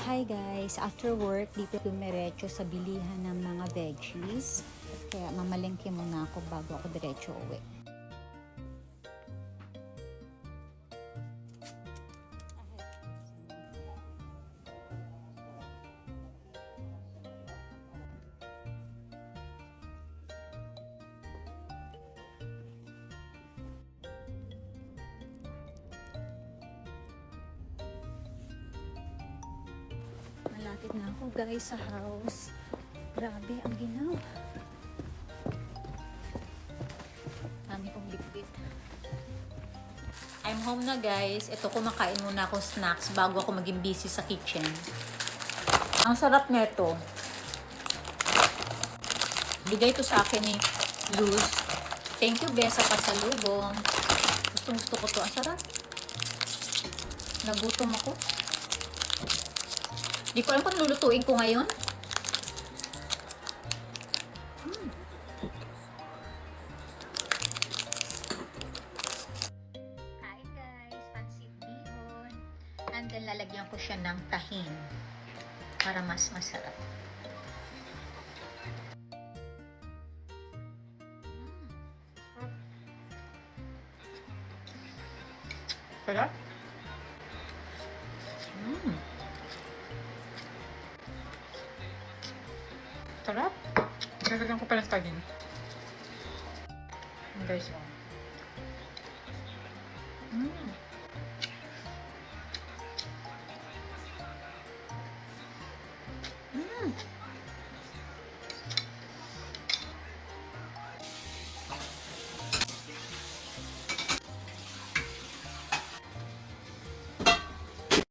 Hi guys! After work, dito dumiretso sa bilihan ng mga veggies. Kaya mamalengke muna ako bago ako diretso uwi. Malapit na ako guys sa house. Grabe, ang ginaw. Dami kong bitbit. I'm home na guys. Ito, kumakain muna ako snacks bago ako maging busy sa kitchen. Ang sarap nito. Bigay ito sa akin ni Luz. Thank you, Besa, pasalubong. Gusto ko to. Ang sarap. Nagutom ako. Di ko alam kung lulutuin ko ngayon. Kain guys, pansit bihon. And then lalagyan ko siya ng tahin para mas masarap. Sarap? Sarap. Nalagyan ko pala tahin. Guys, oh.